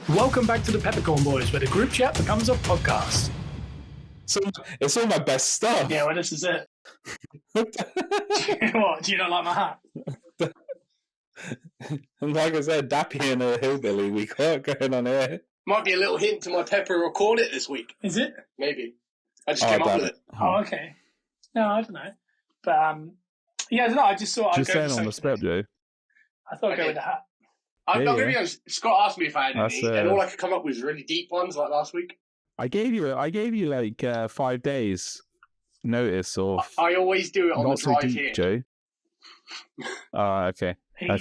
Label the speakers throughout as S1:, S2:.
S1: Welcome back to the Peppercorn Boys, where the group chat becomes a podcast.
S2: So it's all my best stuff.
S1: Yeah, well, this is it. What? Do you not like my hat?
S2: And like I said, Dappy and a hillbilly, we got going on here.
S3: Might be a little hint to my pepper or cornet this week.
S1: Is it?
S3: Maybe. I just came up with it.
S1: Oh, okay. No, I don't know. But, yeah, I don't know. I just thought
S4: Just
S1: I'd go
S4: saying on the spec, Joe.
S1: I thought I'd go with the hat.
S3: I'm not going to be honest. Scott asked me if I had any,
S4: That's,
S3: and all I could come up with was really deep ones like last week.
S4: I gave you like 5 days notice of
S3: I always do it on
S4: not
S3: the
S4: so
S3: drive
S4: deep,
S3: here.
S4: Joe. Okay.
S1: He can't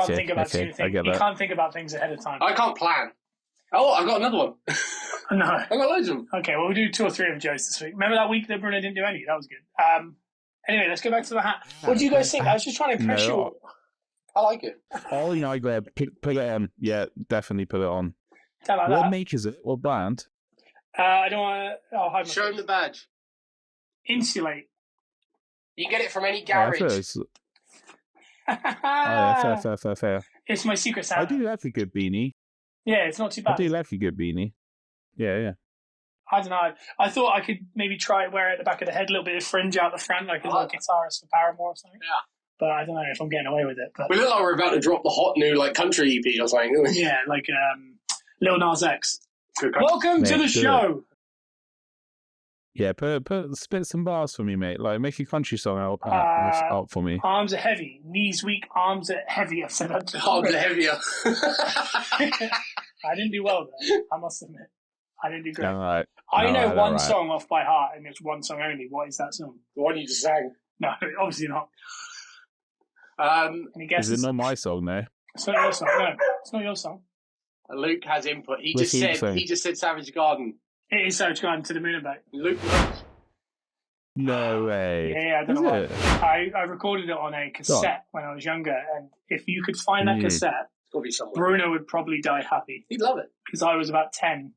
S1: think about two things. He can't think about things ahead of time.
S3: I can't plan. Oh, I got another one.
S1: No.
S3: I got loads of them.
S1: Okay, well, we'll do 2 or 3 of Joe's this week. Remember that week that Bruno didn't do any? That was good. Anyway, let's go back to the hat. What do you guys think? I was just trying to impress you.
S3: I like it.
S4: Oh, you know, I put it on. Yeah, definitely put it on.
S1: Like
S4: What
S1: that.
S4: make is it? What brand?
S1: I don't want to. I'll hide my
S3: Show him the badge.
S1: Insulate.
S3: You can get it from any
S4: Oh,
S3: garage.
S4: fair.
S1: It's my secret Santa.
S4: I do like a good beanie.
S1: Yeah, it's not too
S4: I
S1: bad.
S4: do like a good beanie. Yeah.
S1: I don't know. I thought I could maybe try wear it at the back of the head, a little bit of fringe out the front, like a little guitarist for Paramore or something.
S3: Yeah.
S1: But I don't know if I'm getting away with it. But
S3: We look like we're about to drop the hot new country EP or something. Don't we?
S1: yeah, like Lil Nas X.
S3: Good country.
S1: Welcome to the
S4: Mate, do
S1: show.
S4: Yeah, spit some bars for me, mate. Like, make a country song out for me.
S1: Arms are heavy, knees weak, arms are heavy. I said that.
S3: Arms are heavier.
S1: I didn't do well there. I must admit, I didn't do great.
S4: All right.
S1: I know
S4: Alright,
S1: one
S4: alright.
S1: song off by heart, and it's one song only. What is that song?
S3: The one you just sang.
S1: No, obviously not. Any
S4: Is
S1: guesses?
S4: it not my song, though?
S1: It's not your song. No, it's not your song.
S3: Luke has input. He
S4: What's
S3: just
S4: he
S3: said.
S4: saying?
S3: He just said Savage Garden.
S1: It is Savage Garden to the Moon and Back.
S3: Luke knows.
S4: No way.
S1: Yeah, I don't
S4: Is
S1: know why.
S4: it?
S1: I recorded it on a cassette when I was younger, and if you could find that cassette,
S3: It's got to be somewhere.
S1: Bruno would probably die happy
S3: He'd love it.
S1: because I was about 10.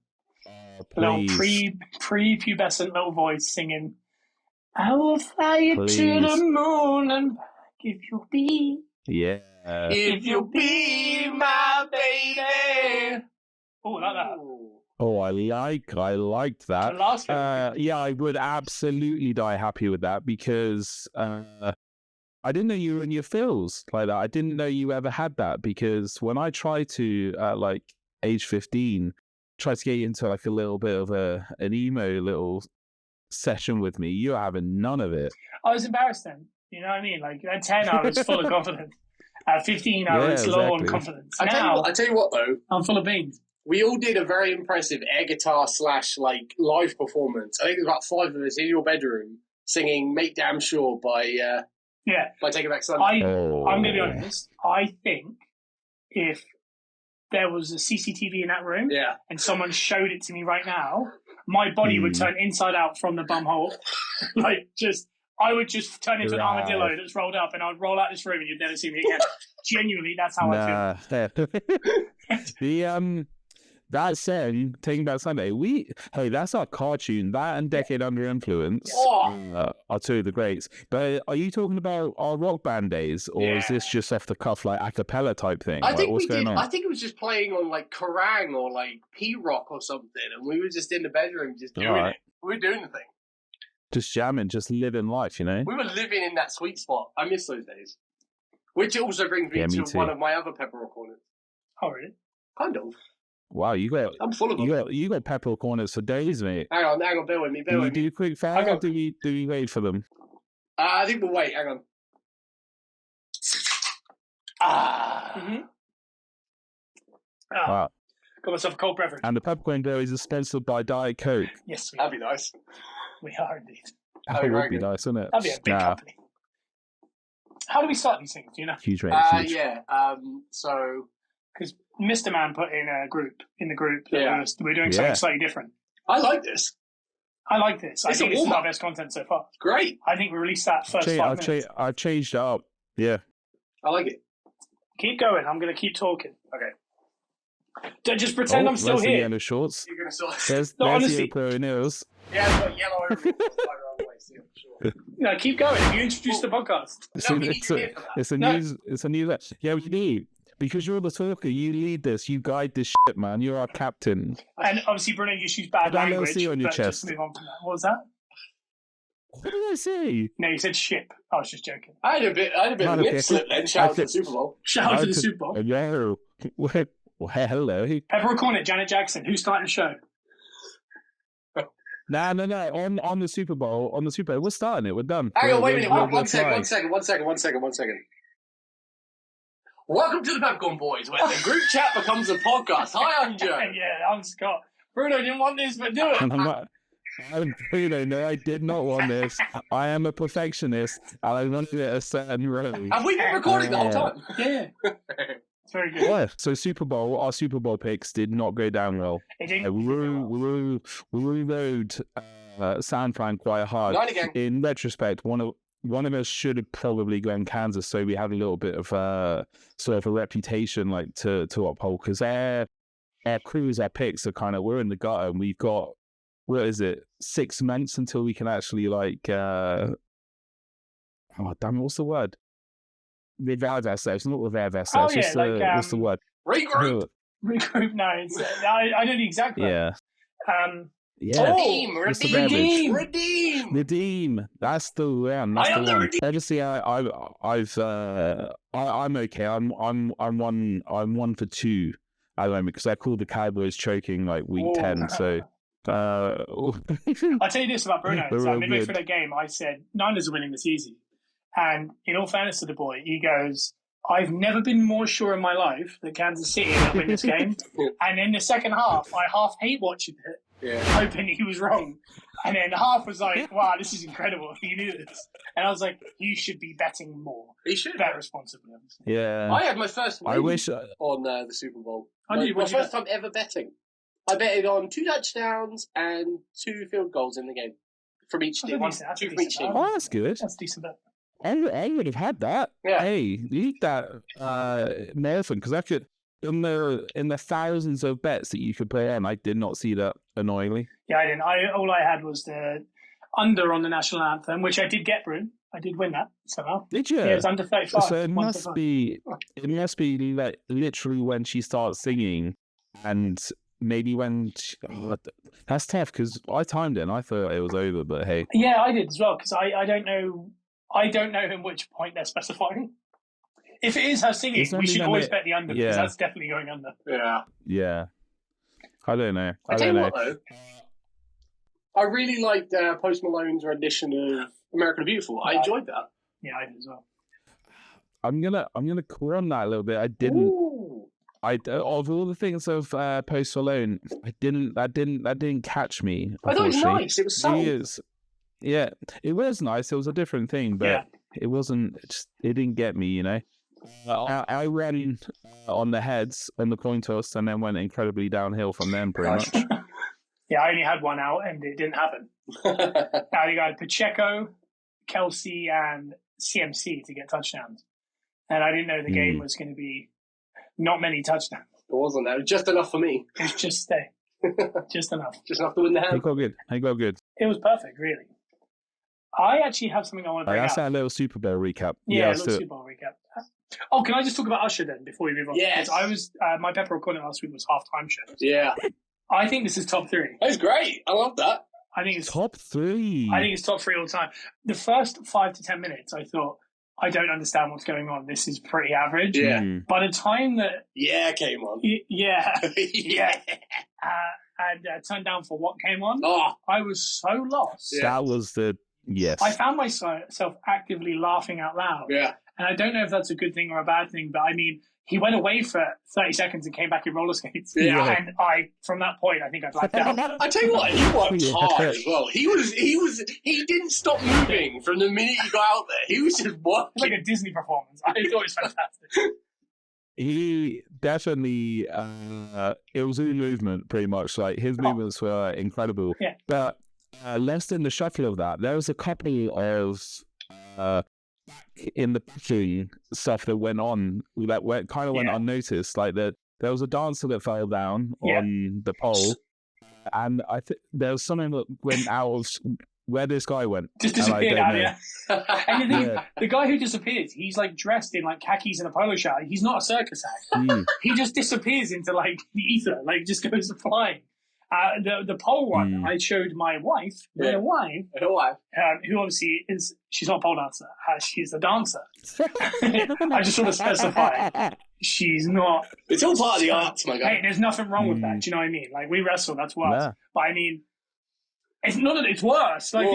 S4: Oh,
S1: Little
S4: please.
S1: pre-pubescent little voice singing, I will fly you to
S4: Please.
S1: the moon and back if you'll be.
S4: Yeah.
S3: If you be my baby.
S1: Oh, like that.
S4: Oh, I liked that.
S1: The last one.
S4: Yeah, I would absolutely die happy with that because I didn't know you were in your feels like that. I didn't know you ever had that because when I tried to, like age 15, try to get into like a little bit of an emo little session with me, you were having none of it.
S1: I was embarrassed then. You know what I mean? Like at 10, I was full of confidence. At 15, I was low on
S4: exactly.
S1: confidence.
S3: I
S1: Now,
S3: tell you what though.
S1: I'm full of beans.
S3: We all did a very impressive air guitar / live performance. I think there's about 5 of us in your bedroom singing "Make Damn Sure" by Take It Back Sunday.
S1: I'm going to be honest. I think if there was a CCTV in that room
S3: Yeah.
S1: and someone showed it to me right now, my body would turn inside out from the bum hole. I would just turn into an armadillo that's rolled up, and I'd roll out this room and you'd never see me again. Genuinely, that's how I feel.
S4: That said, Taking Back Sunday, that's our cartoon. That and Decade Under Influence are 2 of the greats. But are you talking about our rock band days, or is this just off the cuff, like a cappella type thing?
S3: I think
S4: what's
S3: we
S4: going
S3: did.
S4: on?
S3: I think it was just playing on Kerrang or P-Rock or something, and we were just in the bedroom just doing it. We were doing the thing.
S4: Just jamming, just living life, you know?
S3: We were living in that sweet spot. I miss those days. Which also brings me
S4: Yeah, me
S3: to
S4: too.
S3: one of my other Peppercorns.
S1: Oh, really?
S3: Kind of.
S4: Wow,
S3: I'm full of them.
S4: you got Peppercorns for days, mate.
S3: Hang on, bear with me.
S4: Do we do a quick fire, or do we wait for them?
S3: I think we'll wait. Hang on.
S4: Wow.
S1: Got myself a cold beverage.
S4: And the Peppercorn Glow is sponsored by Diet Coke.
S1: Yes, we
S3: That'd be nice.
S1: are indeed.
S4: That
S3: be
S4: would
S3: very
S4: be
S3: good.
S4: nice, wouldn't it?
S1: That'd be a big company. How do we start these things? Do you know?
S4: Huge rate. Huge.
S3: Yeah. So
S1: Because Mr. Man put in the group that we're doing something slightly different.
S3: I like this.
S1: I like this. I
S3: It's
S1: think
S3: a
S1: this is
S3: warm-up.
S1: our best content so far.
S3: Great.
S1: I think we released that first 5 minutes.
S4: I changed it up. Yeah.
S3: I like it.
S1: Keep going. I'm going to keep talking. Okay. Don't just pretend I'm still
S4: there's the
S1: here.
S4: yellow shorts.
S3: You're gonna sort.
S4: There's
S1: honestly-
S4: the Oppo nails.
S3: Yeah, it's got yellow everywhere. It's like around the waist, yeah, for sure.
S1: No, keep going. You introduced the podcast.
S4: It's
S3: No,
S4: a,
S3: we need
S4: it's
S3: to
S4: a,
S3: hear for that.
S4: it's a
S1: No.
S4: news. It's a news. Yeah, we need. because you're the talker. You lead this. You guide this shit, man. You're our captain.
S1: And obviously, Bruno just used bad language.
S4: C on your
S1: but
S4: chest.
S1: Just move on from that. What was that?
S4: What did I say?
S1: No, you said ship. I was just joking.
S3: I had a bit of a lip slip then. Shout out to the Super Bowl.
S1: Shout out to the Super Bowl.
S4: Yeah. Well, hello.
S1: Peppercorn at Janet Jackson. Who's starting the show?
S4: No. On the Super Bowl, we're starting it. We're done.
S3: Hang on, wait a minute. One second. Welcome to the Peppercorn Boys, where the group chat becomes a podcast. Hi, I'm Joe.
S1: Yeah, I'm Scott. Bruno didn't want this, but do it.
S4: No, I did not want this. I am a perfectionist, and I wanted it a certain way.
S3: Have we been recording the whole time?
S1: Yeah. It's very good.
S4: Yeah. So our Super Bowl picks did not go down well.
S1: It didn't.
S4: We rode San Fran quite hard. In retrospect, one of us should have probably gone Kansas, so we had a little bit of sort of a reputation like to uphold, because our crews, our picks are kind of, we're in the gutter, and we've got, what is it, 6 months until we can actually like oh damn it, what's the word? Revive ourselves, not revive ourselves. What's the word?
S3: Regroup.
S1: Regroup. No, it's, I know the exact word.
S4: Yeah.
S3: Yeah.
S4: Redeem. That's the one. That's the one. Obviously, I'm okay. I'm one for two at the moment, because I called the Cowboys choking like week 10. So.
S1: I'll tell you this about Bruno. So midway through the game, I said, Niners are winning this easy. And in all fairness to the boy, he goes, I've never been more sure in my life that Kansas City will win this game. And in the second half, I half hate watching it, hoping he was wrong. And then half was like, wow, this is incredible. He knew this. And I was like, you should be betting more.
S3: He should.
S1: Bet responsibly, obviously.
S4: Yeah.
S3: I had my first win on the Super Bowl. My first time ever betting. I betted on 2 touchdowns and 2 field goals in the game from each team. 2 from each team.
S4: Oh, that's good.
S1: That's decent bet.
S4: I would have had that.
S3: Yeah.
S4: Hey, you need that marathon, because I could, in the thousands of bets that you could play in, I did not see that, annoyingly.
S1: Yeah, I didn't. All I had was the under on the national anthem, which I did get, Brune. I did win that somehow.
S4: Did you?
S1: Yeah, it was under 35.
S4: So it must be like literally when she starts singing, and maybe when that's tough, because I timed it and I thought it was over, but hey.
S1: Yeah, I did as well, because I don't know. I don't know in which point they're specifying. If it is her singing, we should always bet the under, because that's definitely going under.
S3: Yeah.
S4: Yeah. I don't know.
S3: I tell you what, though, I really liked Post Malone's rendition of American Beautiful. I enjoyed that.
S1: Yeah, I did as well.
S4: I'm gonna call on that a little bit. I didn't. Ooh. Of all the things of Post Malone, that didn't catch me.
S3: I thought it was nice. It was subtle.
S4: Yeah, it was nice. It was a different thing, but it wasn't. It didn't get me, you know. I ran on the heads and the coin toss, and then went incredibly downhill from them, pretty much.
S1: Yeah, I only had one out, and it didn't happen. I think I had Pacheco, Kelsey, and CMC to get touchdowns, and I didn't know the game was going to be not many touchdowns.
S3: It wasn't. It was just enough for me.
S1: It was just just enough.
S3: Just enough to win the hand.
S4: I go good.
S1: It was perfect, really. I actually have something I want to bring up.
S4: That's our little Super Bowl recap.
S1: Yeah, a little Super Bowl recap. Oh, can I just talk about Usher then before we move on?
S3: Yes.
S1: I was my Peppercorn last week was halftime shows.
S3: Yeah.
S1: I think this is top 3.
S3: That's great. I love that.
S1: I think it's
S4: top 3.
S1: I think it's top 3 all the time. The first 5 to 10 minutes, I thought, I don't understand what's going on. This is pretty average.
S3: Yeah.
S1: By the time that
S3: came on.
S1: Yeah. And Turned Down for What came on, I was so lost.
S4: Yeah. That was yes.
S1: I found myself actively laughing out loud.
S3: Yeah.
S1: And I don't know if that's a good thing or a bad thing, but I mean, he went away for 30 seconds and came back in roller skates.
S3: Yeah.
S1: And from that point, I think I blacked out.
S3: I tell you what, he worked hard as well. He didn't stop moving from the minute he got out there. He was just working.
S1: It's like a Disney performance. I thought it was fantastic.
S4: He definitely, it was a movement pretty much. Like his movements were incredible.
S1: Yeah.
S4: But less than the shuffle of that, there was a couple of in the pitching stuff that went on that went unnoticed. Like there was a dancer that fell down on the pole, and I think there was something that went out of where this guy went.
S1: Just disappeared out here. And the guy who disappears, he's like dressed in like khakis and a polo shirt. He's not a circus act. He just disappears into like the ether, like just goes flying. The pole one, I showed my wife, who obviously she's not a pole dancer, she's a dancer. I just sort of specify. She's not.
S3: It's all part of the arts, my guy.
S1: Hey, there's nothing wrong with that. Do you know what I mean? Like, we wrestle, that's worse. Yeah. But I mean, it's not that it's worse. Like,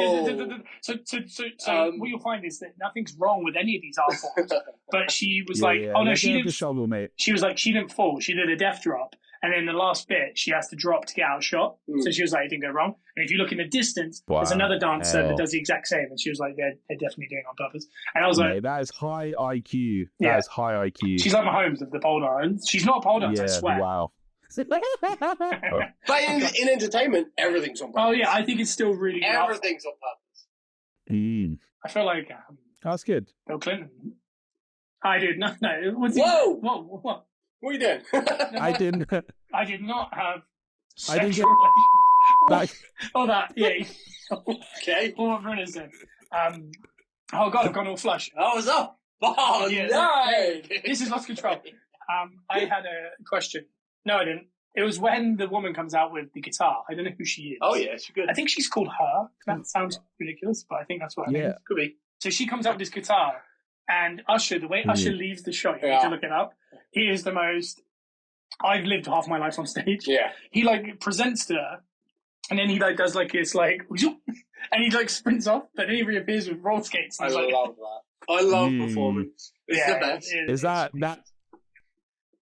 S1: so what you'll find is that nothing's wrong with any of these art forms. But she was oh no, she didn't.
S4: Shovel, mate.
S1: She was like, she didn't fall. She did a death drop. And then the last bit, she has to drop to get out shot. So she was like, it didn't go wrong. And if you look in the distance, there's another dancer that does the exact same. And she was like, they're definitely doing it on purpose. And I was like,
S4: that is high IQ. That is high IQ.
S1: She's like Mahomes of the pole dance. She's not a pole dance, I swear.
S4: Wow.
S3: But in entertainment, everything's on purpose.
S1: Oh, yeah, I think it's still really good.
S3: Everything's on purpose.
S1: I feel like...
S4: that's good.
S1: Bill Clinton. I did not know.
S3: Whoa!
S1: What?
S3: What are you doing?
S4: I did
S1: not have
S4: I didn't get
S1: relations. Oh, that, yeah.
S3: Okay.
S1: What for innocent? Oh, God, I've gone all flush.
S3: Oh, what's up? Oh, yeah. No!
S1: This is lost control. I had a question. No, I didn't. It was when the woman comes out with the guitar. I don't know who she is.
S3: Oh, yeah, she's good.
S1: I think she's called Her. That sounds ridiculous, but I think that's what I mean.
S3: Could be.
S1: So she comes out with this guitar, and Usher, the way Usher leaves the shot, you need to look it up. He is the most... I've lived half my life on stage.
S3: Yeah.
S1: He, like, presents to her, and then he, like, does, like, this, like... And he, like, sprints off, but then he reappears with roller skates.
S3: I love that. I love performance. It's the best.
S4: Is that...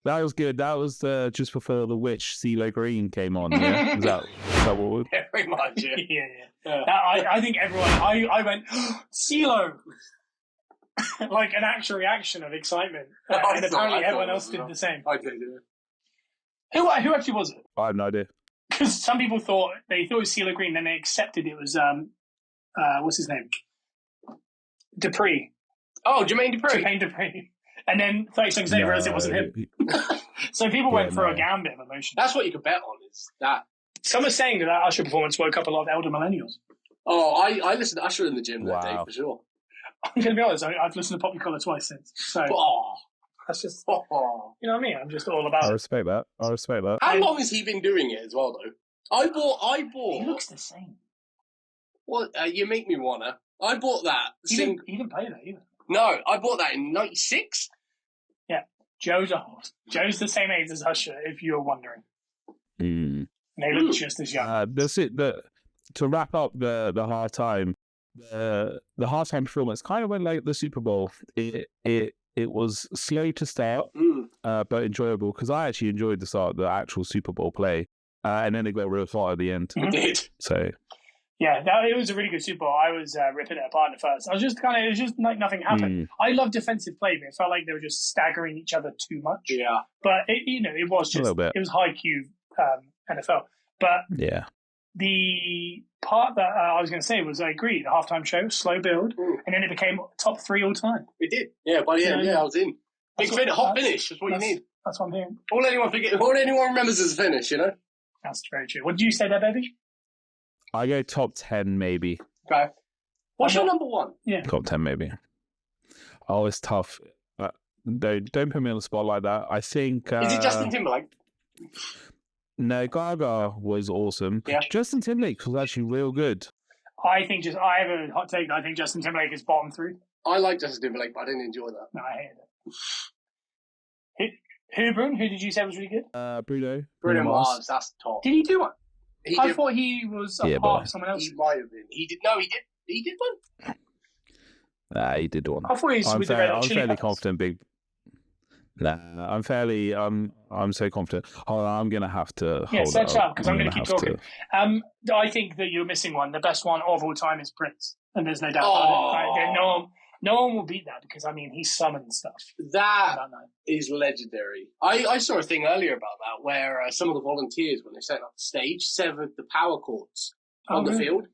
S4: That was good. That was just before The Witch, CeeLo Green came on, yeah? Is that what would...
S3: Very much, yeah.
S1: Yeah. I think everyone... I went, CeeLo! Like an actual reaction of excitement. And apparently everyone else did the same.
S3: I did, yeah.
S1: Who actually was it?
S4: I have no idea.
S1: Because some people thought it was CeeLo Green, then they accepted it was what's his name? Dupree.
S3: Oh, Jermaine Dupree.
S1: Jermaine Dupree. And then 30 seconds later, realised it wasn't him. So people went for a gambit of emotion.
S3: That's what you could bet on, is that.
S1: Some are saying that Usher performance woke up a lot of elder millennials.
S3: Oh, I listened to Usher in the gym that day, for sure.
S1: I'm going to be honest, I've listened to Poppy Collar twice since. So that's just, you know what I mean? I'm just all about
S4: I respect that.
S3: How long has he been doing it as well, though? I bought.
S1: He looks the same.
S3: Well, you make me wanna. I bought that.
S1: He didn't play that either.
S3: No, I bought that in '96.
S1: Yeah, Joe's old. Joe's the same age as Usher, if you're wondering. And they look just as young.
S4: That's it. To wrap up the hard time, the halftime performance kind of went like the Super Bowl. It was slow to start, but enjoyable, because I actually enjoyed the start of the actual Super Bowl play, and then it got real far at the end.
S1: It did.
S4: So.
S1: Yeah, it was a really good Super Bowl. I was ripping it apart at first. It was just like nothing happened. I love defensive play, but it felt like they were just staggering each other too much.
S3: Yeah.
S1: But, it was just, it was high Q NFL. But the part that I was going to say was, I agree, the halftime show, slow build, and then it became top 3 all time.
S3: It did. Yeah, by the end, I was in. Hot finish, that's what you need.
S1: That's what I'm hearing.
S3: All anyone remembers is the finish, you know?
S1: That's very true. What did you say there, baby?
S4: I go top 10, maybe.
S3: Okay. What's your number one?
S1: Yeah.
S4: Top 10, maybe. Oh, it's tough. Don't put me on the spot like that. I think...
S3: Is it Justin Timberlake?
S4: No, Gaga was awesome.
S3: Yeah.
S4: Justin Timberlake was actually real good.
S1: I have a hot take. I think Justin Timberlake is bottom 3.
S3: I like Justin Timberlake, but I didn't enjoy that.
S1: No, I hated it. Who, Bruno? Who did you say was really good?
S4: Bruno.
S3: Bruno Mars, that's top.
S1: Did he do one? I thought he was a part of someone else.
S3: He might have been. He did. No, he did. He did one.
S4: Nah, he did one.
S1: I thought he was with the Red Hot Chili
S4: fairly
S1: Peppers.
S4: confident. I'm so confident. Hold on, I'm gonna have to.
S1: Search up, because I'm going to keep talking. I think that you're missing one. The best one of all time is Prince, and there's no doubt about it. No one will beat that, because he summoned stuff.
S3: That is legendary. I saw a thing earlier about that where some of the volunteers, when they set up the stage, severed the power cords on the field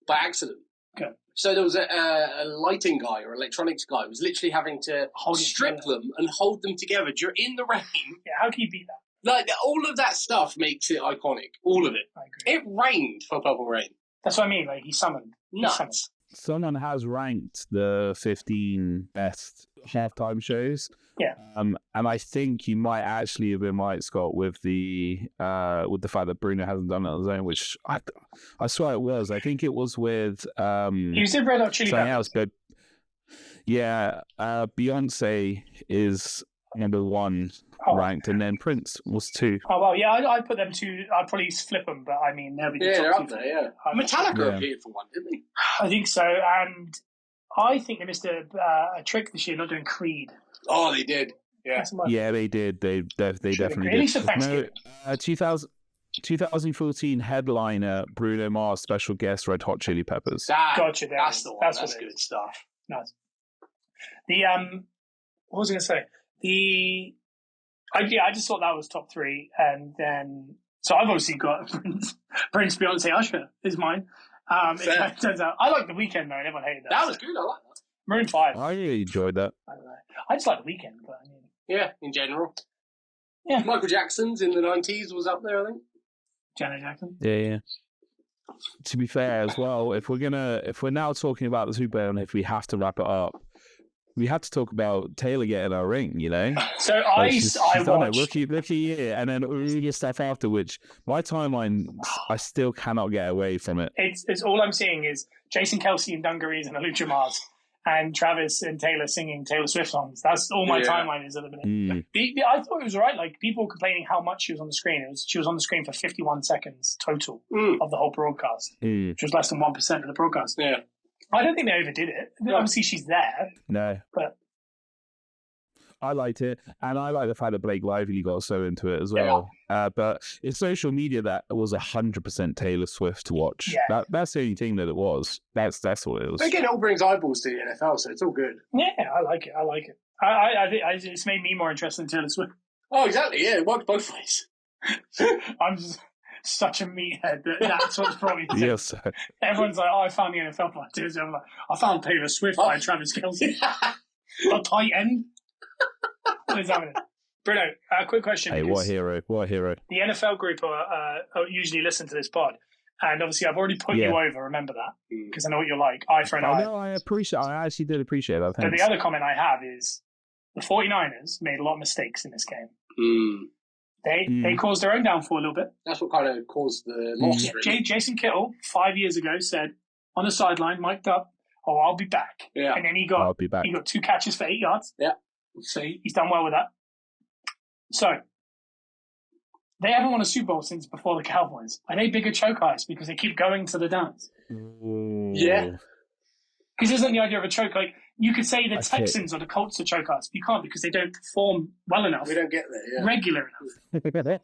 S3: by accident.
S1: Okay.
S3: So there was a lighting guy or electronics guy who was literally having to strip them and hold them together in the rain.
S1: Yeah, how can you beat that?
S3: Like, all of that stuff makes it iconic. All of it.
S1: I agree.
S3: It rained for Purple Rain.
S1: That's what I mean. Like, he's summoned.
S3: Nuts.
S4: Someone has ranked the 15 best halftime shows.
S1: Yeah.
S4: And I think you might actually have been right, Scott, with the fact that Bruno hasn't done it on his own, which I swear it was. I think it was with
S1: he was in Red Hot Chili
S4: something
S1: Peppers.
S4: else, but yeah, Beyonce is number 1 ranked, and then Prince was 2.
S1: Oh well, yeah, I put them 2. I'd probably flip them, but I mean they'll be the top
S3: they're
S1: 2.
S3: up there. Yeah, Metallica appeared for one, didn't they?
S1: I think so, and I think they missed a trick this year, not doing Creed.
S3: Oh, they did. Yeah,
S4: yeah, they did. They definitely
S1: At
S4: did.
S1: least for Thanksgiving.
S4: No, 2014 headliner Bruno Mars, special guest Red Hot Chili Peppers.
S1: Gotcha.
S3: That's the one. That's good stuff.
S1: Nice. The what was I going to say? I just thought that was top 3, and then so I've obviously got Prince, Beyonce, Usher is mine. It turns out I like The Weeknd though. Everyone hated that.
S3: That was good. I like that.
S1: Maroon 5.
S4: I really enjoyed that.
S1: I don't know. I just like The Weeknd, but I mean,
S3: yeah, in general.
S1: Yeah.
S3: Michael Jackson's in the 90s was up there, I think.
S1: Janet Jackson.
S4: Yeah. To be fair as well, if we're now talking about the Super Bowl, and if we have to wrap it up, we had to talk about Taylor getting our ring, you know?
S1: So
S4: like
S1: she's
S4: done
S1: watched...
S4: it rookie year, and then all stuff after, which my timeline, I still cannot get away from it.
S1: It's all I'm seeing is Jason Kelce in dungarees and Alucha Mars, and Travis and Taylor singing Taylor Swift songs. That's all my timeline is at the minute. I thought it was all right. Like, people were complaining how much she was on the screen. She was on the screen for 51 seconds total of the whole broadcast, which was less than 1% of the broadcast.
S3: Yeah.
S1: I don't think they overdid it. Obviously, she's there.
S4: No.
S1: But
S4: I liked it, and I like the fact that Blake Lively got so into it as well. Yeah. But it's social media that was 100% Taylor Swift to watch.
S1: Yeah.
S4: That's the only thing that it was. That's what it was.
S3: But again, it all brings eyeballs to the NFL, so it's all good.
S1: Yeah, I like it. I think it's made me more interested in Taylor Swift.
S3: Oh, exactly. Yeah, it works both ways.
S1: I'm just such a meathead that's what's probably
S4: yes.
S1: Everyone's like, I found the NFL by Tuesday. I'm like, I found Taylor Swift by Travis Kelce. A tight end. What is happening? Bruno, quick question.
S4: Hey, what a hero.
S1: The NFL group usually listen to this pod, and obviously I've already put you over, remember that, because I know what you're like, eye for an eye.
S4: No, I actually did appreciate that.
S1: But the other comment I have is the 49ers made a lot of mistakes in this game. They caused their own downfall a little bit.
S3: That's what kind of caused the loss. Really.
S1: Jason Kittle 5 years ago said on the sideline, mic'd up, "Oh, I'll be back."
S3: Yeah.
S1: And then he got 2 catches for 8 yards.
S3: Yeah.
S1: So he's done well with that. So they haven't won a Super Bowl since before the Cowboys. Are they bigger choke eyes because they keep going to the dance?
S3: Yeah.
S1: Because isn't the idea of a choke, like, you could say the Texans or the Colts are choke eyes. You can't, because they don't perform well enough.
S3: We don't get there,
S1: regular enough. But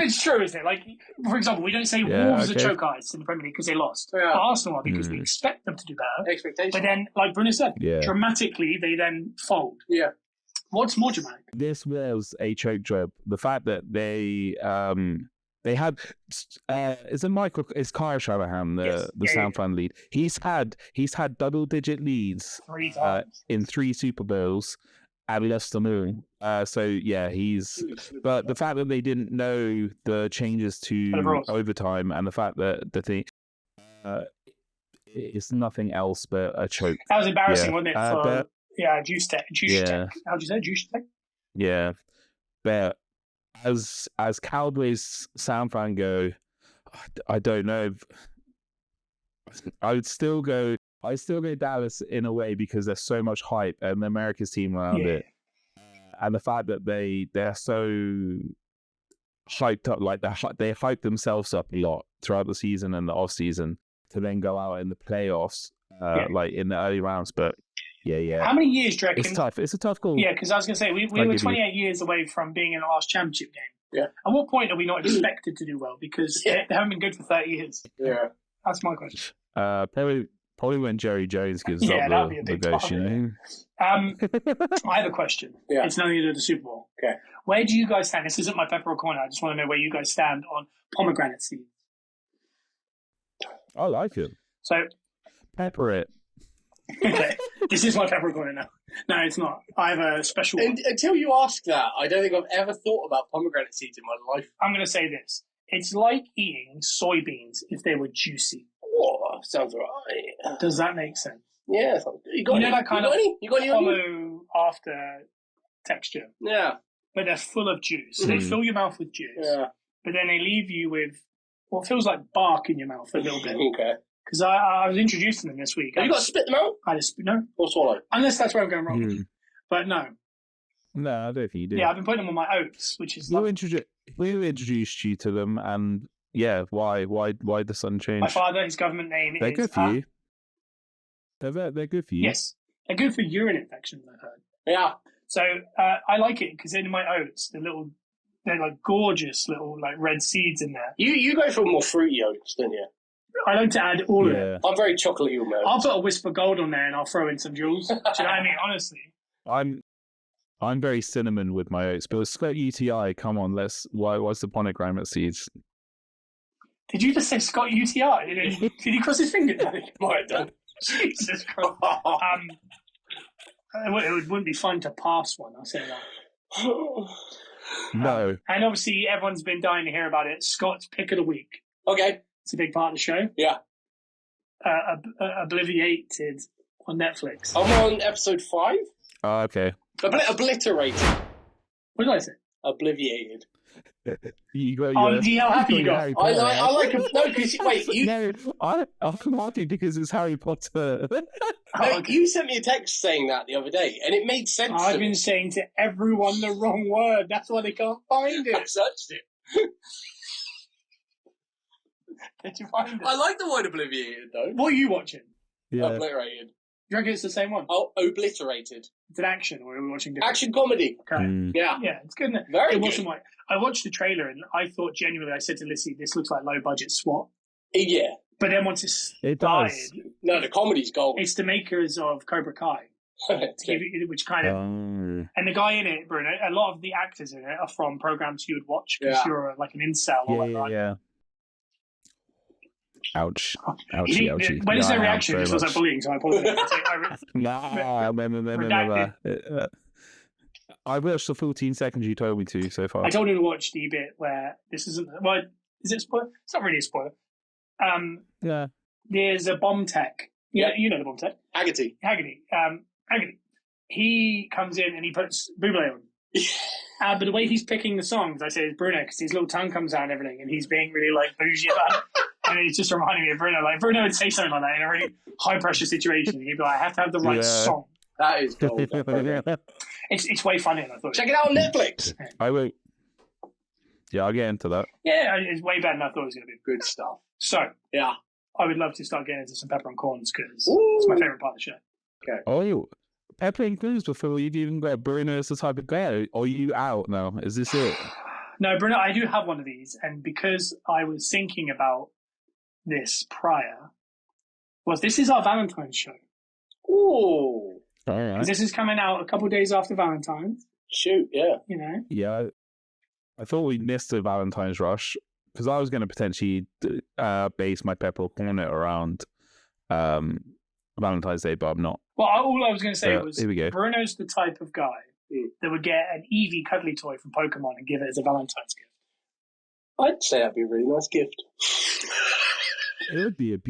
S1: it's true, isn't it? Like, for example, we don't say Wolves are choke eyes in the Premier League because they lost. Yeah. But Arsenal are because we expect them to do better.
S3: Expectations.
S1: But then, like Bruno said, dramatically they then fold.
S3: Yeah.
S1: What's more dramatic?
S4: This was a choke job. The fact that they had it's Kyle Shanahan, the San Fran lead. He's had double-digit leads
S1: 3 times
S4: in 3 Super Bowls and lost them all. So yeah, but the fact that they didn't know the changes to overtime, and the fact that the thing it's nothing else but a choke.
S1: That was embarrassing, wasn't it? Juice Tech. How'd you say Juice Tech?
S4: Yeah, but as Cowboys San Fran go, I don't know. I still go Dallas in a way because there's so much hype and the America's team around it, and the fact that they're so hyped up, like they hype themselves up a lot throughout the season and the off season to then go out in the playoffs, like in the early rounds, but. Yeah.
S1: How many years do you reckon?
S4: It's tough. It's a tough call.
S1: Yeah, because I was going to say, we were 28 years away from being in the last championship game.
S3: Yeah.
S1: At what point are we not expected to do well? Because they haven't been good for 30 years.
S3: Yeah.
S1: That's my question.
S4: Probably when Jerry Jones gives up the ghost, you know?
S1: I have a question.
S3: Yeah.
S1: It's nothing to do with the Super Bowl.
S3: Okay.
S1: Where do you guys stand? This isn't my pepper or corner. I just want to know where you guys stand on pomegranate seeds.
S4: I like it.
S1: So.
S4: Pepper it.
S1: Okay, this is my pepper corner now. No, it's not. I have a special one.
S3: Until you ask that, I don't think I've ever thought about pomegranate seeds in my life.
S1: I'm going to say this. It's like eating soybeans if they were juicy.
S3: sounds right.
S1: Does that make sense?
S3: Yeah. You got
S1: that kind of
S3: hollow
S1: after texture.
S3: Yeah.
S1: But they're full of juice. So they fill your mouth with juice.
S3: Yeah.
S1: But then they leave you with what feels like bark in your mouth a little bit.
S3: Okay.
S1: Because I was introduced to them this week.
S3: Have you got to spit them out?
S1: I just no.
S3: Or swallow?
S1: Unless that's where I'm going wrong. But no.
S4: No, I don't think you do.
S1: Yeah, I've been putting them on my oats, which is
S4: we introduced you to them, and yeah, why the sun changed?
S1: My father, his government name
S4: They're
S1: is...
S4: good for you. They're good for you.
S1: Yes. They're good for urine infections, I've heard.
S3: Yeah.
S1: So I like it because in my oats, they're like gorgeous little like red seeds in there.
S3: You go for more fruity oats, don't you?
S1: I like to add all of it.
S3: I'm very chocolatey on my oats.
S1: I'll put a wisp of gold on there and I'll throw in some jewels. Do you know what I mean? Honestly.
S4: I'm very cinnamon with my oats, but with Scott UTI, come on, what's the pomegranate seeds?
S1: Did you just say Scott UTI? Did he cross his fingers?
S3: Might have done.
S1: Jesus Christ. It wouldn't be fun to pass one, I'll say that.
S4: No.
S1: And obviously, everyone's been dying to hear about it. Scott's pick of the week.
S3: Okay.
S1: It's a big part of the show.
S3: Yeah.
S1: Obliviated on Netflix.
S3: I'm on episode 5.
S4: Oh, okay.
S3: Obliterated.
S1: What did I say?
S3: Obliviated.
S4: You got
S1: how happy you got.
S3: I like him. No, because wait, you.
S4: No, I'm happy because it's Harry Potter.
S3: You sent me a text saying that the other day, and it made sense.
S1: I've been saying to everyone the wrong word. That's why they can't find it.
S3: I searched it.
S1: Did you find it?
S3: I like the word obliviated though.
S1: What are you watching?
S4: Yeah.
S3: Obliterated.
S1: You reckon it's the same one?
S3: Oh, obliterated.
S1: It's an action, or are we watching different?
S3: Action comedy.
S1: Okay.
S3: Yeah.
S1: Yeah, it's good, isn't it?
S3: Very
S1: it
S3: good.
S1: I watched the trailer and I thought genuinely, I said to Lissy, this looks like low budget SWAT.
S3: Yeah.
S1: But then once it started,
S4: does.
S3: No, the comedy's gold.
S1: it's the makers of Cobra Kai. Which kind of... And the guy in it, Bruno, a lot of the actors in it are from programs you would watch because you're like an incel or whatever.
S4: Yeah. Ouch. Ouchie.
S1: When is their reaction? It was like bullying, so I apologize.
S4: I watched the 14 seconds you told me to so far.
S1: I told him to watch the bit where this isn't... Well, is it a spoiler? It's not really a spoiler.
S4: Yeah.
S1: There's a bomb tech. Yeah, you know the bomb tech.
S3: Haggerty.
S1: He comes in and he puts Buble on. But the way he's picking the songs, I say, is Bruno, because his little tongue comes out and everything, and he's being really like bougie about it. And it's just reminding me of Bruno. Like Bruno would say something like that in a really high pressure situation. He'd be like, I have to have the right song.
S3: That is gold.
S1: It's way funnier than I thought.
S3: Check it out on Netflix.
S4: I will. Yeah, I'll get into that.
S1: Yeah, it's way better than I thought it was going to be.
S3: Good stuff.
S1: So,
S3: yeah,
S1: I would love to start getting into some Peppercorns because it's my favourite part of the show.
S3: Okay.
S4: Oh, Peppercorns before you've even got Bruno as the type of guy. Are you out now? Is this it?
S1: No, Bruno, I do have one of these, and because I was thinking about this prior, this is our Valentine's show.
S3: Ooh.
S4: All right.
S1: This is coming out a couple of days after Valentine's.
S3: Shoot, yeah.
S1: You know?
S4: Yeah. I thought we missed the Valentine's rush because I was going to potentially base my peppercorn around Valentine's Day, but I'm not.
S1: Well, all I was going to say was
S4: here we go.
S1: Bruno's the type of guy that would get an Eevee cuddly toy from Pokemon and give it as a Valentine's gift.
S3: I'd say that'd be a really nice gift.
S4: It would be it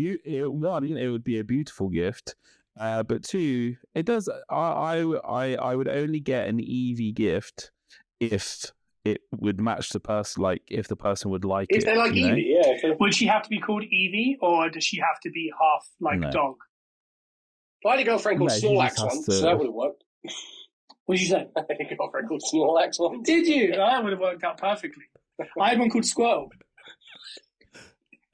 S4: would be a beautiful gift. But two, it does. I would only get an Eevee gift if it would match the person. Like if the person would like it.
S3: If they like Eevee, yeah.
S1: Would she have to be called Eevee, or does she have to be half dog?
S3: I had a girlfriend called Snorlax once, so that would have worked.
S1: What did you say?
S3: I had a girlfriend called Snorlax once.
S1: Did you? That would have worked out perfectly. I had one called Squirtle.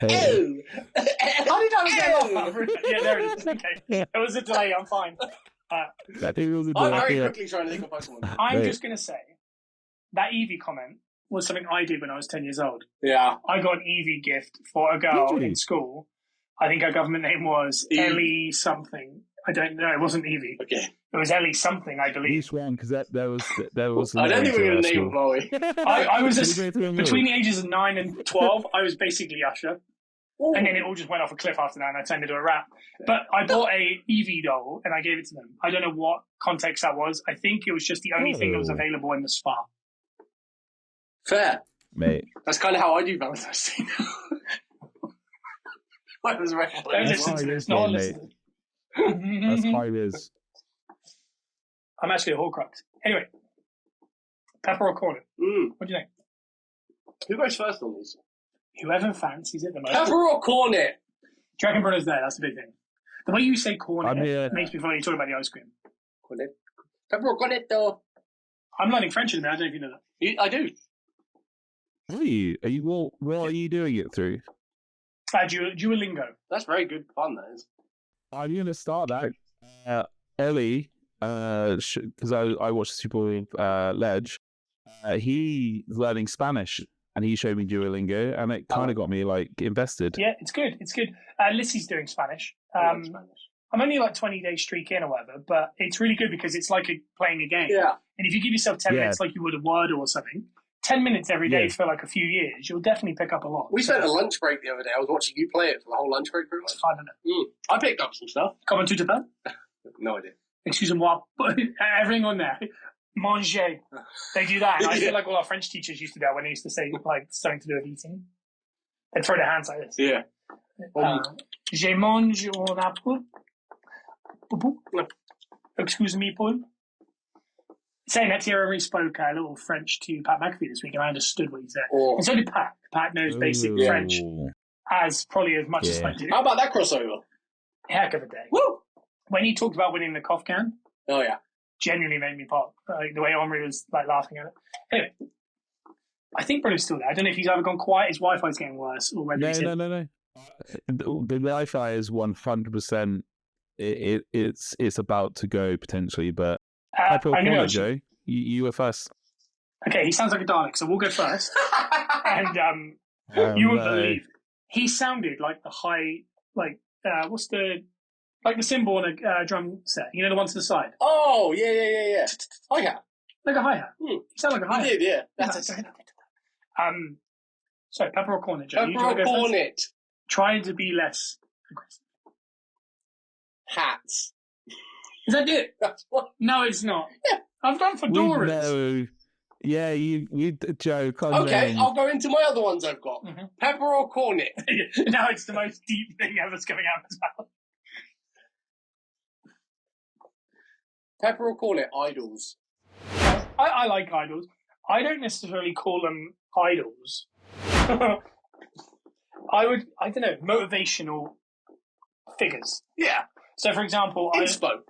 S4: Hey.
S1: How did I get off? Yeah, there it is. Okay. It was a delay, I'm fine.
S3: I'm very quickly trying to think of Pokemon.
S1: I'm just going to say, that Eevee comment was something I did when I was 10 years old.
S3: Yeah.
S1: I got an Eevee gift for a girl in school. I think her government name was Ellie something. I don't know. It wasn't Eevee.
S3: Okay.
S1: It was Ellie something, I believe.
S4: Each one, because there was.
S3: I don't think we're going to name it, Bowie.
S1: I was between the ages of 9 and 12. I was basically Usher. Ooh. And then it all just went off a cliff after that, and I turned into a rat. But I bought a Eevee doll, and I gave it to them. I don't know what context that was. I think it was just the only thing that was available in the spa.
S3: Fair.
S4: Mate.
S3: That's kind of how I do Valentine's Day. That was right.
S1: Don't listen to this. Not listen.
S4: That's how it is.
S1: I'm actually a Horcrux. Anyway, pepper or cornet? What do you think?
S3: Who goes first on these?
S1: Whoever fancies it the most.
S3: Pepper or cornet?
S1: Do you reckon Bruno's there? That's the big thing. The way you say cornet makes me feel like you're talking about the ice cream.
S3: Cornet. Pepper or cornetto?
S1: I'm learning French in a minute. I don't know if you know that.
S3: I do.
S4: Are you? What are you doing it through?
S1: Duolingo.
S3: That's very good fun, that is.
S4: I'm going to start that. Ellie, because I watched Super Ledge, he's learning Spanish, and he showed me Duolingo, and it kind of got me like invested.
S1: Yeah, it's good. It's good. Lissy's doing Spanish. I'm only like 20 days streak in or whatever, but it's really good because it's like playing a game.
S3: Yeah.
S1: And if you give yourself 10 minutes like you would a Word or something, 10 minutes every day for like a few years, you'll definitely pick up a lot.
S3: We spent a lunch break the other day. I was watching you play it for the whole lunch break.
S1: It's fun, isn't it?
S3: I picked up some stuff.
S1: Comment tout à fait?
S3: No idea.
S1: Excusez-moi. Everything on there. Manger. They do that. And I feel like all our French teachers used to do that when they used to say like something to do with eating. They'd throw their hands like this.
S3: Yeah.
S1: Je mange un apple. Excuse me, Paul. Saying that, Thierry spoke a little French to Pat McAfee this week, and I understood what he said. And so did Pat. Pat knows basic French as probably as much as I do.
S3: How about that crossover?
S1: Heck of a day.
S3: Woo!
S1: When he talked about winning the cough can, genuinely made me pop. Like, the way Omri was like laughing at it. Anyway, I think Bruno's still there. I don't know if he's either gone quiet, his Wi-Fi's getting worse, or whether he's...
S4: No. The Wi-Fi is 100%. It's about to go potentially, but I feel cool, Joe. You were first.
S1: Okay, he sounds like a Dalek, so we'll go first. And you wouldn't believe he sounded like the high, like what's the cymbal on a drum set? You know, the one to the side.
S3: Oh yeah. Hi-hat.
S1: Like a hi-hat. He sounded like a hi-hat.
S3: He did, yeah. That's it.
S1: So pepper or cornet, Joe?
S3: Pepper or cornet?
S1: Try to be less aggressive.
S3: Hats.
S1: Is that it?
S3: That's what.
S1: No, it's not. Yeah. I've gone fedoras.
S4: No. Yeah, you Joe.
S3: Okay, I'll go into my other ones I've got. Mm-hmm. Pepper or cornet?
S1: Now it's the most deep thing ever's coming out as well.
S3: Pepper or cornet? Idols.
S1: I like idols. I don't necessarily call them idols. I don't know, motivational figures.
S3: Yeah.
S1: So, for example,
S3: Inspo.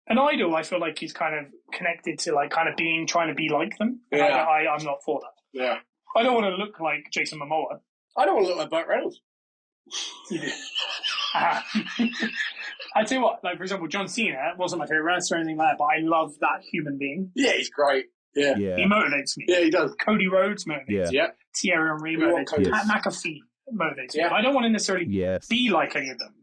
S1: An idol, I feel like, is kind of connected to like kind of trying to be like them.
S3: Yeah.
S1: I'm not for that.
S3: Yeah.
S1: I don't want to look like Jason Momoa.
S3: I don't want to look like Burt Reynolds.
S1: You do. I tell you what, like for example, John Cena wasn't my favorite wrestler or anything like that, but I love that human being.
S3: Yeah, he's great. Yeah.
S1: He motivates me.
S3: Yeah, he does.
S1: Cody Rhodes motivates me.
S3: Yeah.
S1: Thierry Henry motivates me. Pat McAfee motivates me. I don't want to necessarily be like any of them,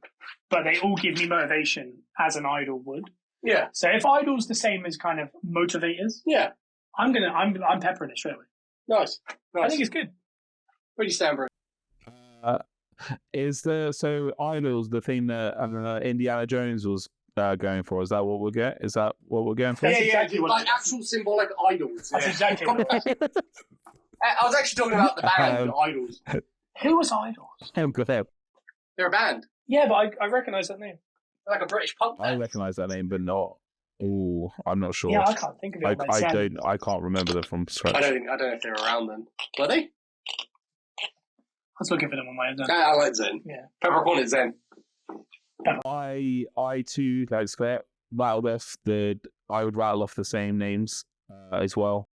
S1: but they all give me motivation as an idol would.
S3: Yeah.
S1: So if idol's the same as kind of motivators, I'm peppering it straight away.
S3: Nice.
S1: I think it's good.
S3: Where do you stand, bro?
S4: So idols the thing that Indiana Jones was going for? Is that what we'll get? Is that what we're going for?
S1: Yeah, exactly
S3: like actual symbolic idols.
S1: That's exactly what it is.
S3: I was actually talking about the band Idols.
S1: Who was Idols?
S3: They're a band.
S1: Yeah, but I recognise that name.
S3: They're like a British punk band.
S4: I recognise that name, but not. Oh, I'm not sure.
S1: Yeah, I can't think of it.
S4: I can't remember them from scratch.
S3: I don't know if they're around then. Were they?
S1: I was looking for them on my own.
S3: I like Zen.
S1: Yeah.
S3: Peppercorn is Zen.
S4: I too, like wildest. I would rattle off the same names as well,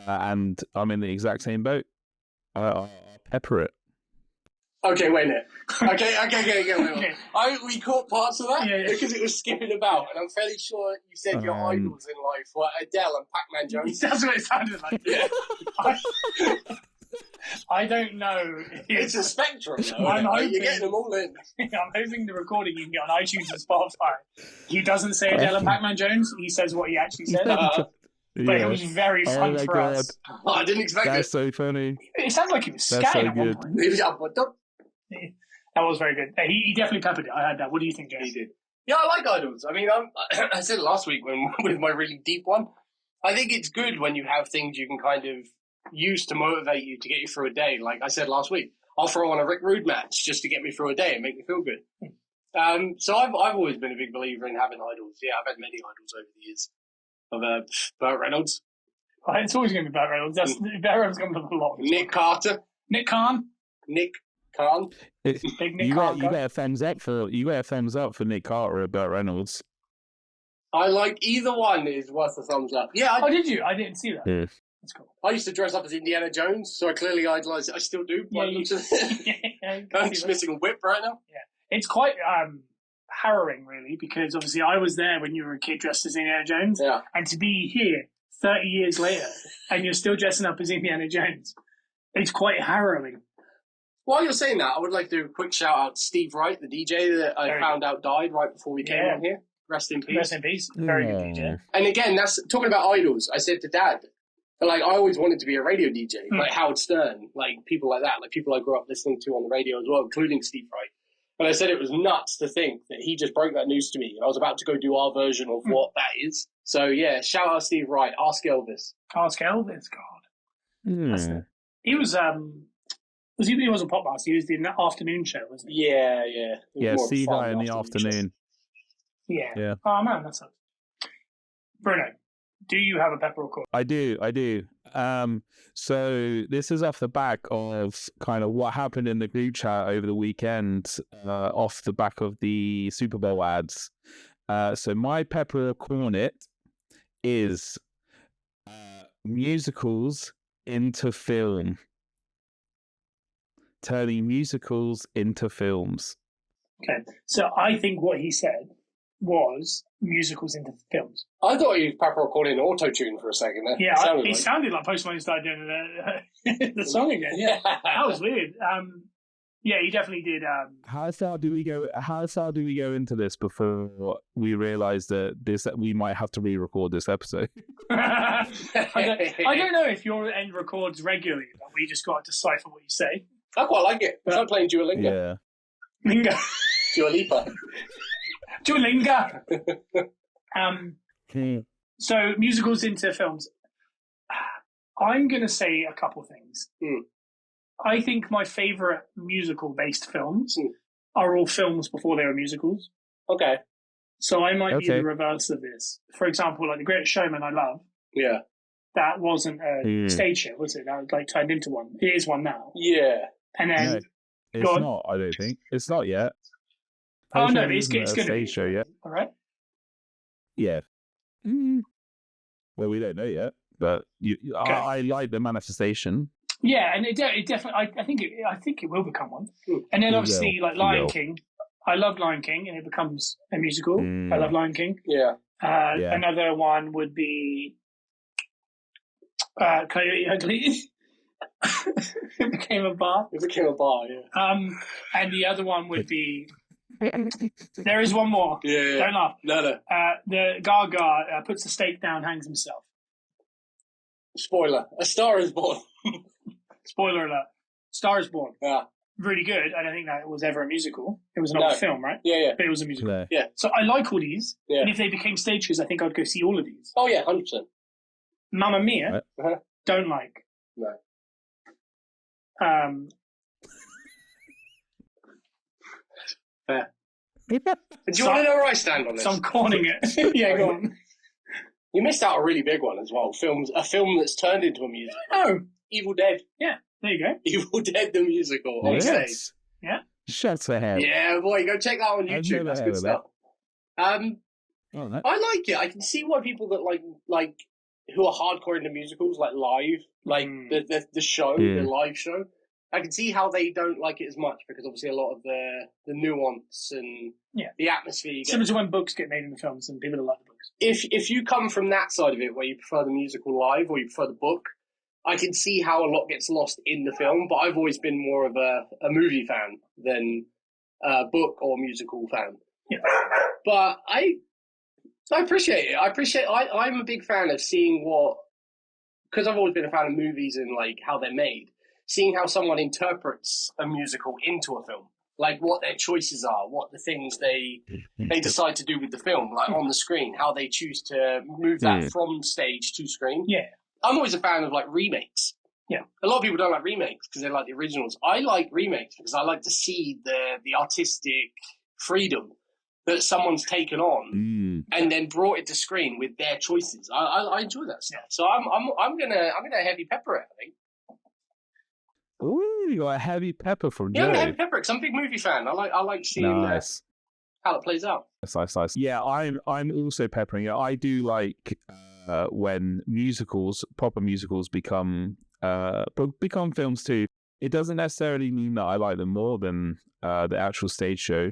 S4: and I'm in the exact same boat. I'll pepper it.
S3: Okay, wait a minute. Okay. We caught parts of that because it was skipping about, and I'm fairly sure you said your idols in life were Adele and Pac-Man Jones.
S1: That's what it sounded like.
S3: Yeah.
S1: I don't know.
S3: It's a spectrum, though. You're getting them all in.
S1: I'm hoping the recording you can get on iTunes and Spotify. He doesn't say Adele and Pac-Man Jones. He says what he actually said. But it was very fun for us.
S3: Oh, I didn't expect
S4: That's so funny.
S1: It sounded like he was scatting at one point. That was very good. He definitely peppered it. I heard that. What do you think, James?
S3: He did. Yeah, I like idols. I mean, I said it last week with my really deep one. I think it's good when you have things you can kind of use to motivate you to get you through a day. Like I said last week, I'll throw on a Rick Rude match just to get me through a day and make me feel good. So I've always been a big believer in having idols. Yeah, I've had many idols over the years. Of Burt Reynolds.
S1: It's always going to be Burt Reynolds. Burt Reynolds going to be a lot.
S3: Nick Carter.
S1: Nick Khan.
S3: Big Nick
S2: You
S3: Carter.
S2: get a thumbs up for Nick Carter or Burt Reynolds.
S3: I like either one is worth a thumbs up. Yeah.
S1: Did you? I didn't see that.
S2: Yeah.
S1: That's cool.
S3: I used to dress up as Indiana Jones, so I clearly idolise it. I still do.
S1: Yeah,
S3: I'm just missing a whip right now.
S1: Yeah. It's quite harrowing, really, because obviously I was there when you were a kid dressed as Indiana Jones.
S3: Yeah.
S1: And to be here 30 years later and you're still dressing up as Indiana Jones, it's quite harrowing.
S3: While you're saying that, I would like to do a quick shout out to Steve Wright, the DJ that I found out died right before we came on here. Rest in peace.
S1: Rest in peace. Very good DJ.
S3: And again, that's talking about idols. I said to Dad, like, I always wanted to be a radio DJ, like Howard Stern, like people like that, like people I grew up listening to on the radio as well, including Steve Wright. And I said it was nuts to think that he just broke that news to me, and I was about to go do our version of what that is. So yeah, shout out Steve Wright. Ask Elvis.
S1: Ask Elvis, God. He was he wasn't Popmaster. He was the afternoon show, wasn't he?
S3: Yeah.
S2: Yeah, see guy in the afternoon.
S1: Yeah. Oh man, that sucks. Bruno, do you have a pepper or corn?
S2: I do. So this is off the back of kind of what happened in the group chat over the weekend, off the back of the Super Bowl ads. So my pepper or cornet is musicals into film. Turning musicals into films.
S1: Okay, so I think what he said was musicals into films.
S3: I thought he was pepper or corn in auto-tune for a second there.
S1: Yeah, it sounded like Post Malone started doing the song again. Yeah, that was weird. Yeah, he definitely did.
S2: How far do we go into this before we realise that we might have to re-record this episode?
S1: I don't know if your end records regularly, but we just got to decipher what you say.
S3: I quite like it. It's like playing Duolingo.
S2: Yeah.
S1: Linga.
S3: Dua Lipa.
S1: Duolingo. So musicals into films. I'm going to say a couple things. I think my favourite musical-based films are all films before they were musicals.
S3: Okay.
S1: So I might be the reverse of this. For example, like The Greatest Showman, I love.
S3: Yeah.
S1: That wasn't a stage show, was it? That was like turned into one. It is one now.
S3: Yeah.
S1: And then
S2: no, it's not. I don't think it's not yet.
S1: Oh no, it's going to be
S2: a show yet.
S1: All right.
S2: Yeah. Well, we don't know yet, but I like the manifestation.
S1: Yeah, and it definitely. I think it will become one. And then obviously, like Lion King. I love Lion King, and it becomes a musical. I love Lion King.
S3: Yeah.
S1: Another one would be Coyote Ugly. It became a bar.
S3: Yeah.
S1: And the other one would be. There is one more.
S3: Yeah.
S1: Don't laugh.
S3: No.
S1: The Gaga puts the stake down, hangs himself.
S3: Spoiler: A Star Is Born.
S1: Spoiler alert: Star Is Born.
S3: Yeah.
S1: Really good. I don't think that was ever a musical. It was an old film, right?
S3: Yeah.
S1: But it was a musical.
S2: No.
S3: Yeah.
S1: So I like all these.
S3: Yeah.
S1: And if they became stage shows, I think I'd go see all of these.
S3: Oh yeah, 100%.
S1: Mamma Mia, don't like.
S3: No. Fair. Do you want to know where I stand on this?
S1: So I'm corning it. Yeah, go on.
S3: You missed out a really big one as well. A film that's turned into a musical.
S1: Oh,
S3: Evil Dead.
S1: Yeah, there you go.
S3: Evil Dead the musical on stage.
S1: Yeah.
S2: Shut the hell.
S3: Yeah, boy, go check that on YouTube. That's good stuff. I like it. I can see why people that like who are hardcore into musicals, like live, like the show, the live show. I can see how they don't like it as much because obviously a lot of the nuance and the atmosphere.
S1: Similar to when books get made into films and people don't like the books.
S3: If you come from that side of it, where you prefer the musical live or you prefer the book, I can see how a lot gets lost in the film. But I've always been more of a movie fan than a book or musical fan.
S1: Yeah.
S3: But I appreciate it. I'm a big fan of seeing because I've always been a fan of movies and like how they're made. Seeing how someone interprets a musical into a film, like what their choices are, what the things they decide to do with the film, like on the screen, how they choose to move that from stage to screen.
S1: Yeah,
S3: I'm always a fan of like remakes.
S1: Yeah.
S3: A lot of people don't like remakes because they like the originals. I like remakes because I like to see the artistic freedom that someone's taken on and then brought it to screen with their choices. I enjoy that stuff. So I'm gonna heavy pepper it, I think.
S2: Ooh, you got a heavy pepper from
S3: Yeah, I'm
S2: Joe.
S3: gonna heavy pepper it because I'm a big movie fan. I like seeing
S2: Nice.
S3: how it plays out.
S2: Nice. Yeah, I'm also peppering it. I do like when proper musicals become films too. It doesn't necessarily mean that I like them more than the actual stage show,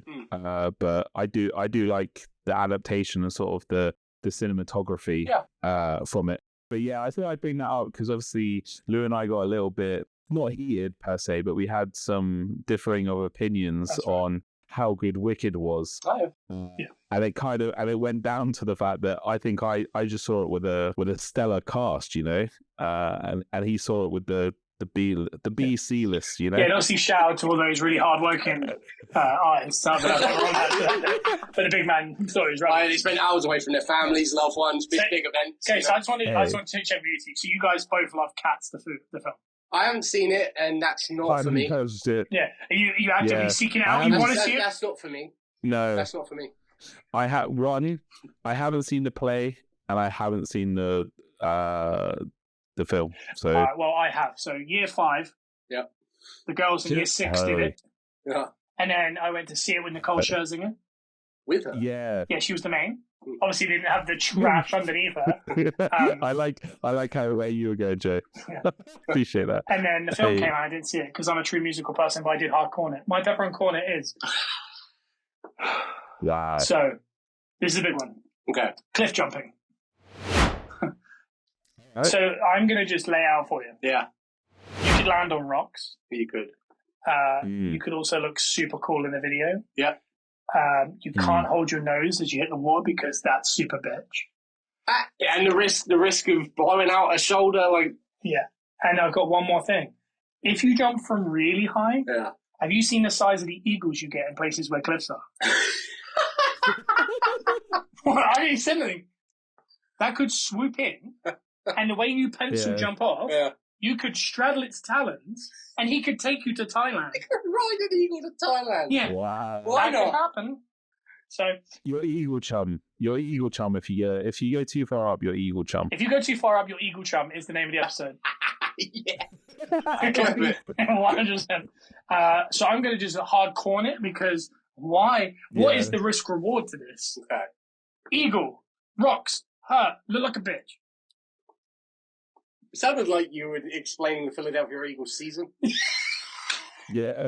S2: but I do like the adaptation and sort of the cinematography from it. But yeah, I think I'd bring that up because obviously Lou and I got a little bit not heated per se, but we had some differing of opinions on how good Wicked was. And it went down to the fact that I think I just saw it with a stellar cast, you know, and he saw it with the B-C list, you know.
S1: Yeah, and obviously shout out to all those really hard-working artists out there. But the big man thought it was right.
S3: They spend hours away from their families, loved ones, big events.
S1: Okay, so I just wanted to check with you two. So you guys both love Cats, the film.
S3: I haven't seen it, and that's not for me.
S1: Yeah, are you actively seeking it out? You want to see it?
S3: That's not for me.
S2: No,
S3: that's not for me.
S2: I haven't seen the play, and I haven't seen the film. So
S1: well, I have. So year 5.
S3: Yeah.
S1: The girls in year 6 did it.
S3: Yeah.
S1: And then I went to see it with Nicole Scherzinger.
S3: With her?
S2: Yeah.
S1: Yeah, she was the main. Obviously, didn't have the trash underneath her.
S2: I like how way you were going, Joe.
S1: Yeah.
S2: Appreciate that.
S1: And then the film came out. I didn't see it because I'm a true musical person, but I did hard corner. My pepper and corner is. So, this is a big one.
S3: Okay.
S1: Cliff jumping.
S2: Right.
S1: So I'm going to just lay out for you.
S3: Yeah.
S1: You could land on rocks.
S3: You could.
S1: You could also look super cool in the video.
S3: Yeah.
S1: You can't hold your nose as you hit the water because that's super bitch.
S3: And the risk of blowing out a shoulder, like.
S1: Yeah. And I've got one more thing. If you jump from really high, have you seen the size of the eagles you get in places where cliffs are? Well, I didn't say anything. That could swoop in, and the way you pencil jump off, you could straddle its talons, and he could take you to Thailand.
S3: You could ride an eagle to Thailand.
S1: Yeah.
S2: Wow.
S3: Why
S1: that
S3: not?
S1: could happen. So
S2: You're eagle chum. If you go too far up, you're eagle chum.
S1: if you go too far up, your eagle chum is the name of the episode.
S3: Yeah.
S1: 100%. So I'm going to just hard corn it because why? What is the risk reward to this?
S3: Okay.
S1: Eagle, rocks, hurt, look like a bitch.
S3: It sounded like you were explaining the Philadelphia Eagles season.
S2: Yeah.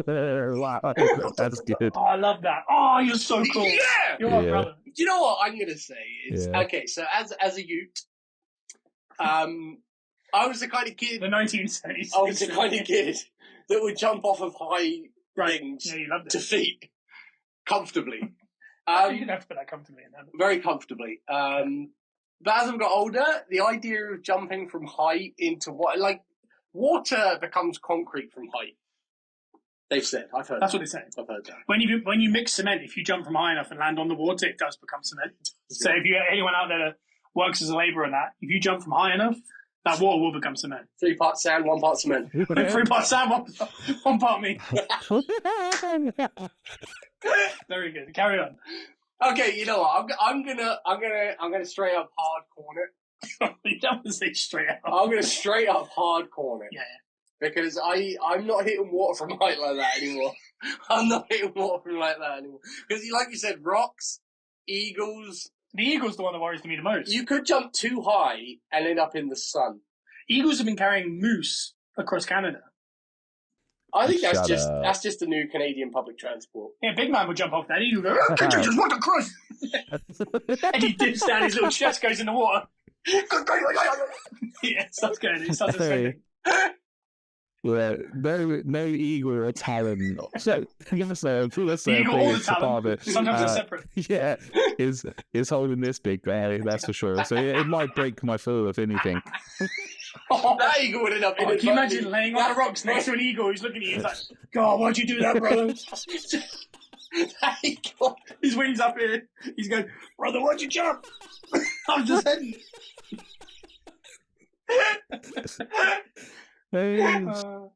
S2: Wow. That's good.
S1: Oh, I love that. Oh, you're so cool.
S3: Yeah.
S1: You're my brother.
S3: Do you know what I'm going to say? Okay, so as a youth, I was the kind of kid.
S1: The 1970s.
S3: I was the kind of kid that would jump off of high things
S1: Yeah, you loved it.
S3: to feet comfortably.
S1: You didn't have to put that comfortably in there.
S3: Very comfortably. But as I've got older, the idea of jumping from height into water becomes concrete from height. They've said. I've heard.
S1: That's
S3: that.
S1: what they say.
S3: I've heard that.
S1: When you mix cement, if you jump from high enough and land on the water, it does become cement. So if you anyone out there that works as a labourer in that, if you jump from high enough, that water will become cement.
S3: 3 parts sand, 1 part cement.
S1: 3 parts sand, one part me. Very good. Carry on.
S3: Okay, you know what? I'm gonna straight up hard corner.
S1: You don't want to say straight out.
S3: I'm gonna straight up hard corner.
S1: Yeah.
S3: Because I'm not hitting water from height like that anymore. I'm not hitting water from like that anymore. Because like you said, rocks, eagles.
S1: The eagle's the one that worries me the most.
S3: You could jump too high and end up in the sun.
S1: Eagles have been carrying moose across Canada.
S3: I think that's just a new Canadian public transport.
S1: Yeah, big man would jump off that eagle and go, just walk across. And he dips down, his little chest goes in the water. Yeah, starts going. It starts ascending.
S2: Well, no eagle or a talon. So let's say
S1: eagle or the talon. Sometimes they're separate.
S2: Yeah, is holding this big guy. That's for sure. So it might break my foot if anything.
S3: That eagle would end up.
S1: Can you imagine laying on the rocks next to an eagle who's looking at you? He's like, God, why'd you do that, brother? His wings up here. He's going, brother, why'd you jump? I'm just heading.
S3: Oh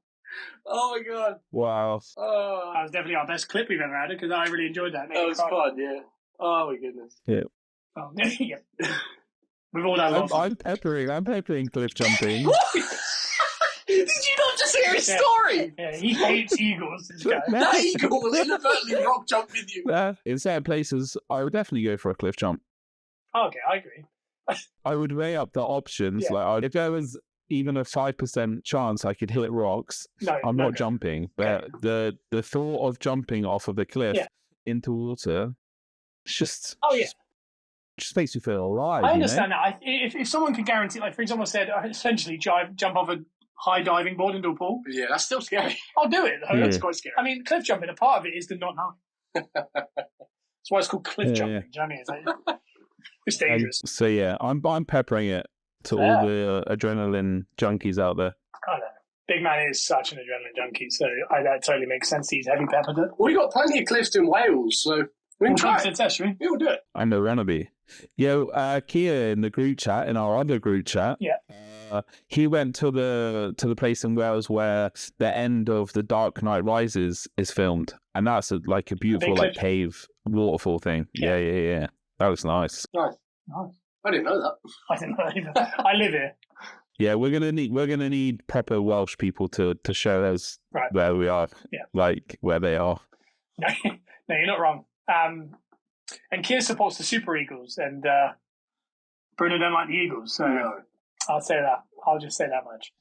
S3: my god!
S2: Wow.
S3: Oh,
S1: That was definitely our best clip we've ever had because I really enjoyed that.
S3: that was fun. Yeah. Oh my goodness.
S1: Oh, yeah. We've all had lots.
S2: I'm peppering cliff jumping.
S3: Did you not just hear his story?
S1: Yeah, he hates eagles. This guy.
S3: That eagle will inadvertently rock jump with you.
S2: In certain places, I would definitely go for a cliff jump.
S1: Okay, I agree.
S2: I would weigh up the options.
S1: Yeah.
S2: Like, if there was even a 5% chance I could hit rocks, I'm not jumping. But the thought of jumping off of the cliff into water, it's just just makes you feel alive.
S1: I understand that. If someone could guarantee, like for example, said essentially jump off a high diving board into a pool.
S3: Yeah, that's still scary.
S1: I'll do it. Though.
S3: That's quite scary.
S1: I mean, cliff jumping. A part of it is to not know. That's why it's called cliff jumping. Do you know what I mean? It's, like, it's dangerous.
S2: So yeah, I'm peppering it to all the adrenaline junkies out there.
S1: I know. Big man is such an adrenaline junkie, so that totally makes sense. He's heavy peppered it.
S3: We got plenty of cliffs in Wales, so we can try it.
S1: Test, we?
S3: Yeah, we'll do it.
S2: I know Rennerby. Yo, Kia in the group chat, in our other group chat, he went to the place in Wales where the end of The Dark Knight Rises is filmed, and that's a beautiful cave waterfall thing. Yeah. That looks nice.
S3: Nice. I didn't know that.
S1: I didn't know either. I live here.
S2: Yeah, we're gonna need proper Welsh people to show us where we are, like where they are.
S1: No, you're not wrong. And Keir supports the Super Eagles, and Bruno don't like the Eagles, so I'll say that. I'll just say that much.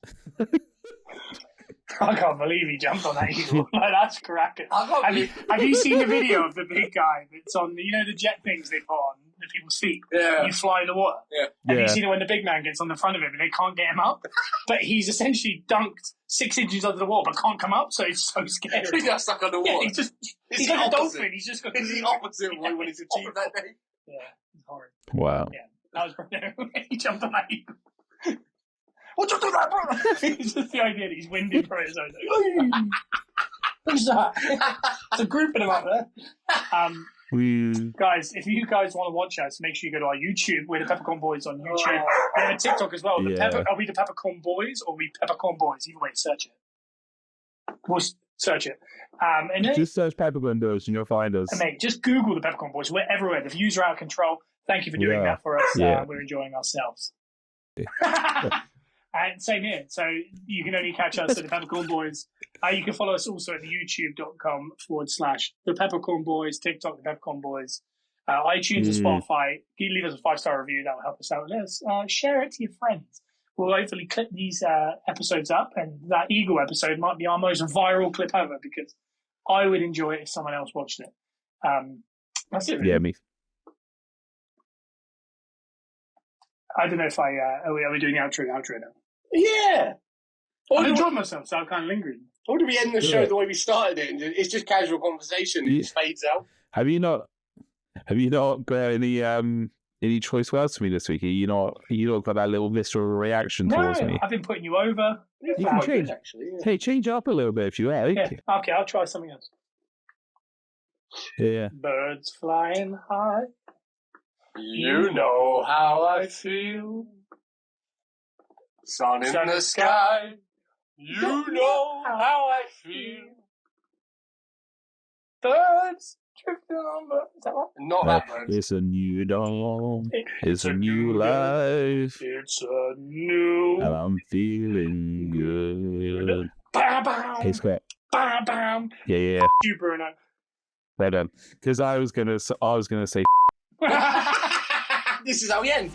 S1: I can't believe he jumped on that eagle. Like, that's cracking. Have you seen the video of the big guy that's on the jet things they put on that people see?
S3: Yeah.
S1: You fly in the water.
S3: Yeah.
S1: Have you seen it when the big man gets on the front of him and they can't get him up? But he's essentially dunked 6 inches under the water but can't come up, so he's so scared.
S3: He got stuck under water.
S1: Yeah, he's like a dolphin. He's just got
S3: the opposite of when he's achieved that day.
S1: Yeah, it's horrible.
S2: Wow.
S1: Yeah, that was Bruno. He jumped on that eagle. What you do that, bro? It's just the idea that he's winded for his own. Who's that? There's a group of them out there. Guys, if you guys want to watch us, make sure you go to our YouTube. We're the Peppercorn Boys on YouTube. We have a TikTok as well. Are we the Peppercorn Boys or are we Peppercorn Boys? Either way, search it. We'll search it. And then,
S2: just search Peppercorn Boys and you'll find us.
S1: And mate, just Google the Peppercorn Boys. We're everywhere. The views are out of control. Thank you for doing that for us. We're enjoying ourselves. And same here. So you can only catch us at the Peppercorn Boys. You can follow us also at youtube.com/the Peppercorn Boys, TikTok, the Peppercorn Boys, iTunes and Spotify. You leave us a 5-star review. That will help us out. Let's share it to your friends. We'll hopefully clip these episodes up, and that Eagle episode might be our most viral clip ever because I would enjoy it if someone else watched it. That's it. Really.
S2: Yeah, me.
S1: I don't know if are we doing the outro now?
S3: Yeah.
S1: I enjoyed myself, so I'm kind of lingering.
S3: Or do we end the show the way we started it? It's just casual conversation. It just fades out.
S2: Have you not got any choice words for me this week? You not got that little visceral reaction towards me?
S1: I've been putting you over.
S2: You can change. Actually, Hey, change up a little bit if you like.
S1: Yeah. Okay, I'll try something else.
S2: Yeah.
S1: Birds flying high.
S3: You know how I feel. Sun in the sky. You know how I feel. Birds drifting on the... Is that what? Not that bird.
S2: It's a new dawn. It's a new life.
S1: It's a new...
S2: And I'm feeling good.
S1: Bam, bam.
S2: Hey, Square.
S1: Bam, bam.
S2: Yeah.
S1: You, Bruno.
S2: Well done. Because I was gonna say...
S3: This is how we end.